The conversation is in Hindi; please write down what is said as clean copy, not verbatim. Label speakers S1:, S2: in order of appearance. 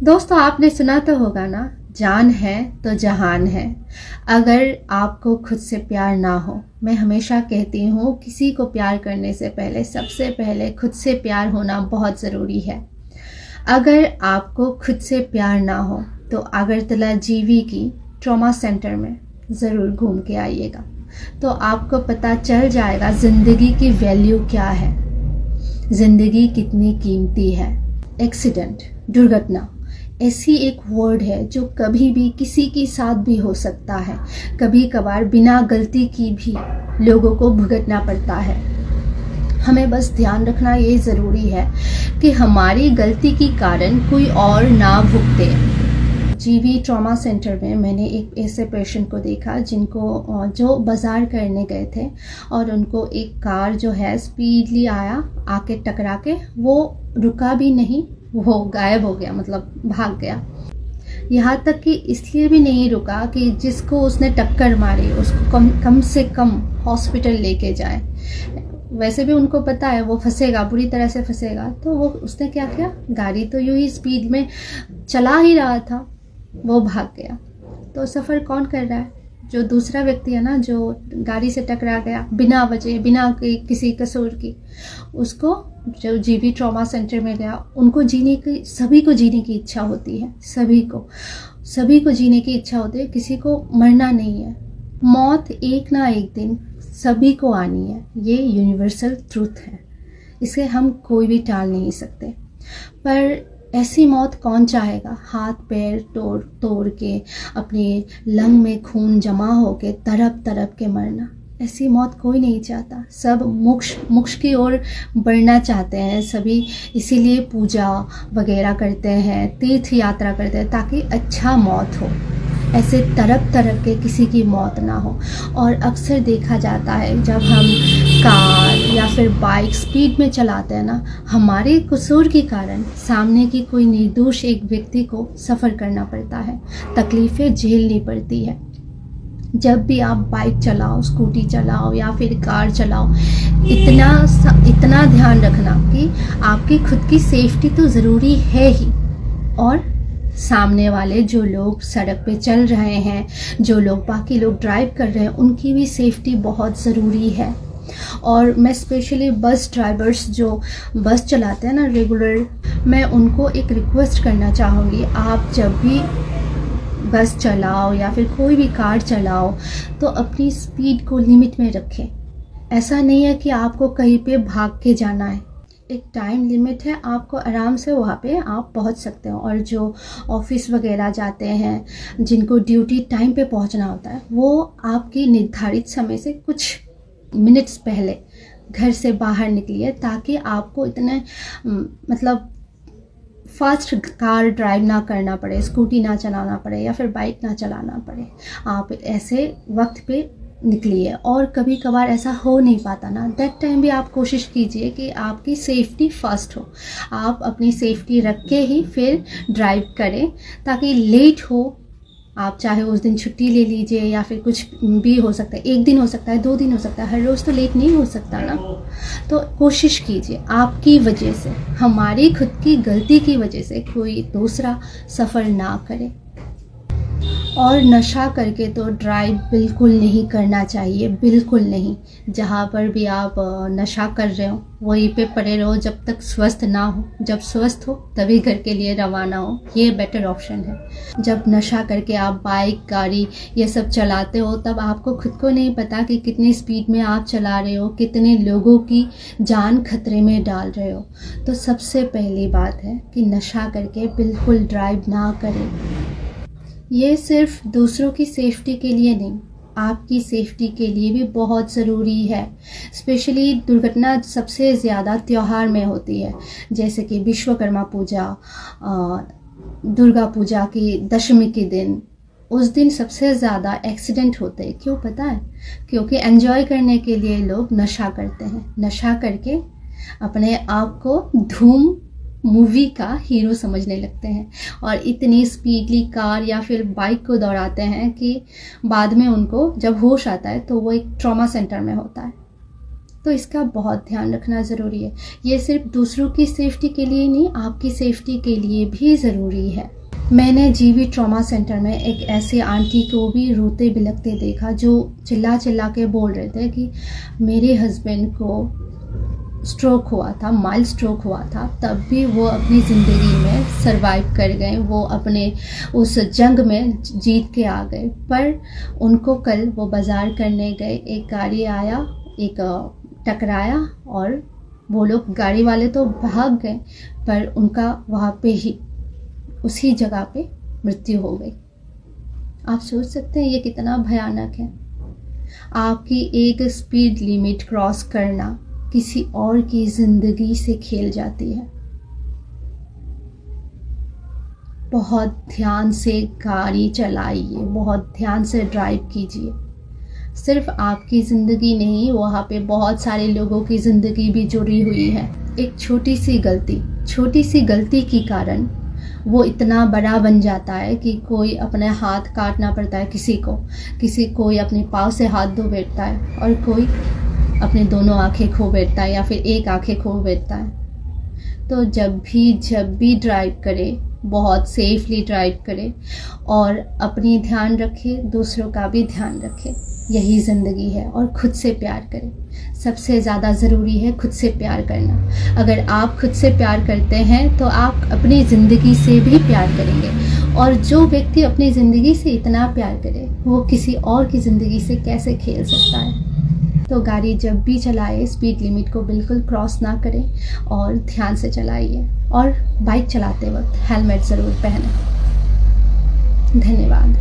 S1: दोस्तों, आपने सुना तो होगा ना, जान है तो जहान है। अगर आपको खुद से प्यार ना हो, मैं हमेशा कहती हूँ किसी को प्यार करने से पहले सबसे पहले खुद से प्यार होना बहुत ज़रूरी है। अगर आपको खुद से प्यार ना हो तो अगरतला जीवी की ट्रॉमा सेंटर में ज़रूर घूम के आइएगा, तो आपको पता चल जाएगा ज़िंदगी की वैल्यू क्या है, ज़िंदगी कितनी कीमती है। एक्सीडेंट, दुर्घटना ऐसी एक वर्ड है जो कभी भी किसी के साथ भी हो सकता है। कभी कभार बिना गलती की भी लोगों को भुगतना पड़ता है। हमें बस ध्यान रखना ये ज़रूरी है कि हमारी गलती के कारण कोई और ना भुगते। जीवी ट्रॉमा सेंटर में मैंने एक ऐसे पेशेंट को देखा जिनको जो बाज़ार करने गए थे और उनको एक कार जो है स्पीडली आके टकरा के वो रुका भी नहीं, वो गायब हो गया, मतलब भाग गया। यहाँ तक कि इसलिए भी नहीं रुका कि जिसको उसने टक्कर मारी उसको कम से कम हॉस्पिटल लेके जाए। वैसे भी उनको पता है वो फंसेगा, बुरी तरह से फंसेगा, तो वो उसने क्या किया, गाड़ी तो यूं ही स्पीड में चला ही रहा था, वो भाग गया। तो सफ़र कौन कर रहा है? जो दूसरा व्यक्ति है ना, जो गाड़ी से टकरा गया बिना वजह, बिना किसी कसूर की। उसको जो जीवी ट्रॉमा सेंटर में गया, उनको जीने की, सभी को जीने की इच्छा होती है, सभी को जीने की इच्छा होती है, किसी को मरना नहीं है। मौत एक ना एक दिन सभी को आनी है, ये यूनिवर्सल ट्रूथ है, इसे हम कोई भी टाल नहीं सकते। पर ऐसी मौत कौन चाहेगा? हाथ पैर तोड़ के, अपने लंग में खून जमा होके तड़प तड़प के मरना, ऐसी मौत कोई नहीं चाहता। सब मोक्ष की ओर बढ़ना चाहते हैं सभी, इसीलिए पूजा वगैरह करते हैं, तीर्थ यात्रा करते हैं ताकि अच्छा मौत हो, ऐसे तड़प के किसी की मौत ना हो। और अक्सर देखा जाता है जब हम कार या फिर बाइक स्पीड में चलाते हैं ना, हमारे कसूर के कारण सामने की कोई निर्दोष एक व्यक्ति को सफ़र करना पड़ता है, तकलीफ़ें झेलनी पड़ती है। जब भी आप बाइक चलाओ, स्कूटी चलाओ या फिर कार चलाओ, इतना ध्यान रखना कि आपकी खुद की सेफ्टी तो ज़रूरी है ही, और सामने वाले जो लोग सड़क पे चल रहे हैं, जो लोग बाकी लोग ड्राइव कर रहे हैं, उनकी भी सेफ्टी बहुत ज़रूरी है। और मैं स्पेशली बस ड्राइवर्स जो बस चलाते हैं ना रेगुलर, मैं उनको एक रिक्वेस्ट करना चाहूँगी, आप जब भी बस चलाओ या फिर कोई भी कार चलाओ तो अपनी स्पीड को लिमिट में रखें। ऐसा नहीं है कि आपको कहीं पे भाग के जाना है, एक टाइम लिमिट है, आपको आराम से वहाँ पे आप पहुँच सकते हो। और जो ऑफिस वगैरह जाते हैं, जिनको ड्यूटी टाइम पे पहुँचना होता है, वो आपकी निर्धारित समय से कुछ मिनट्स पहले घर से बाहर निकलिए, ताकि आपको इतने मतलब फास्ट कार ड्राइव ना करना पड़े, स्कूटी ना चलाना पड़े या फिर बाइक ना चलाना पड़े। आप ऐसे वक्त पे निकलिए। और कभी कभार ऐसा हो नहीं पाता ना, दैट टाइम भी आप कोशिश कीजिए कि आपकी सेफ्टी फर्स्ट हो, आप अपनी सेफ्टी रख के ही फिर ड्राइव करें, ताकि लेट हो, आप चाहे उस दिन छुट्टी ले लीजिए या फिर कुछ भी हो सकता है, एक दिन हो सकता है, 2 दिन हो सकता है, हर रोज़ तो लेट नहीं हो सकता ना। तो कोशिश कीजिए आपकी वजह से, हमारी खुद की गलती की वजह से कोई दूसरा सफ़र ना करे। और नशा करके तो ड्राइव बिल्कुल नहीं करना चाहिए, बिल्कुल नहीं। जहाँ पर भी आप नशा कर रहे हो वहीं पे पड़े रहो जब तक स्वस्थ ना हो, जब स्वस्थ हो तभी घर के लिए रवाना हो, ये बेटर ऑप्शन है। जब नशा करके आप बाइक गाड़ी ये सब चलाते हो, तब आपको खुद को नहीं पता कि कितनी स्पीड में आप चला रहे हो, कितने लोगों की जान खतरे में डाल रहे हो। तो सबसे पहली बात है कि नशा करके बिल्कुल ड्राइव ना करें। ये सिर्फ दूसरों की सेफ्टी के लिए नहीं, आपकी सेफ्टी के लिए भी बहुत ज़रूरी है। स्पेशली दुर्घटना सबसे ज़्यादा त्यौहार में होती है, जैसे कि विश्वकर्मा पूजा, दुर्गा पूजा की दशमी के दिन, उस दिन सबसे ज़्यादा एक्सीडेंट होते हैं। क्यों पता है? क्योंकि एंजॉय करने के लिए लोग नशा करते हैं, नशा करके अपने आप को धूम मूवी का हीरो समझने लगते हैं और इतनी स्पीडली कार या फिर बाइक को दौड़ाते हैं कि बाद में उनको जब होश आता है तो वो एक ट्रॉमा सेंटर में होता है। तो इसका बहुत ध्यान रखना ज़रूरी है। ये सिर्फ दूसरों की सेफ्टी के लिए नहीं, आपकी सेफ्टी के लिए भी ज़रूरी है। मैंने जीवी ट्रॉमा सेंटर में एक ऐसे आंटी को भी रोते बिलखते देखा जो चिल्ला चिल्ला के बोल रहे थे कि मेरे हस्बैंड को स्ट्रोक हुआ था, माइल्ड स्ट्रोक हुआ था, तब भी वो अपनी ज़िंदगी में सरवाइव कर गए, वो अपने उस जंग में जीत के आ गए। पर उनको कल वो बाज़ार करने गए, एक गाड़ी आया, एक टकराया और वो लोग गाड़ी वाले तो भाग गए, पर उनका वहाँ पे ही उसी जगह पे मृत्यु हो गई। आप सोच सकते हैं ये कितना भयानक है। आपकी एक स्पीड लिमिट क्रॉस करना किसी और की ज़िंदगी से खेल जाती है। बहुत ध्यान से गाड़ी चलाइए, बहुत ध्यान से ड्राइव कीजिए। सिर्फ आपकी ज़िंदगी नहीं, वहाँ पे बहुत सारे लोगों की ज़िंदगी भी जुड़ी हुई है। एक छोटी सी गलती के कारण वो इतना बड़ा बन जाता है कि कोई अपने हाथ काटना पड़ता है, किसी कोई अपने पाँव से हाथ धो बैठता है और कोई अपने दोनों आंखें खो बैठता है या फिर एक आंखें खो बैठता है। तो जब भी ड्राइव करें, बहुत सेफली ड्राइव करें और अपनी ध्यान रखें, दूसरों का भी ध्यान रखें। यही ज़िंदगी है। और खुद से प्यार करें। सबसे ज़्यादा ज़रूरी है खुद से प्यार करना। अगर आप खुद से प्यार करते हैं तो आप अपनी ज़िंदगी से भी प्यार करेंगे, और जो व्यक्ति अपनी ज़िंदगी से इतना प्यार करे वो किसी और की ज़िंदगी से कैसे खेल सकता है। तो गाड़ी जब भी चलाए स्पीड लिमिट को बिल्कुल क्रॉस ना करें और ध्यान से चलाइए, और बाइक चलाते वक्त हेलमेट ज़रूर पहनें। धन्यवाद।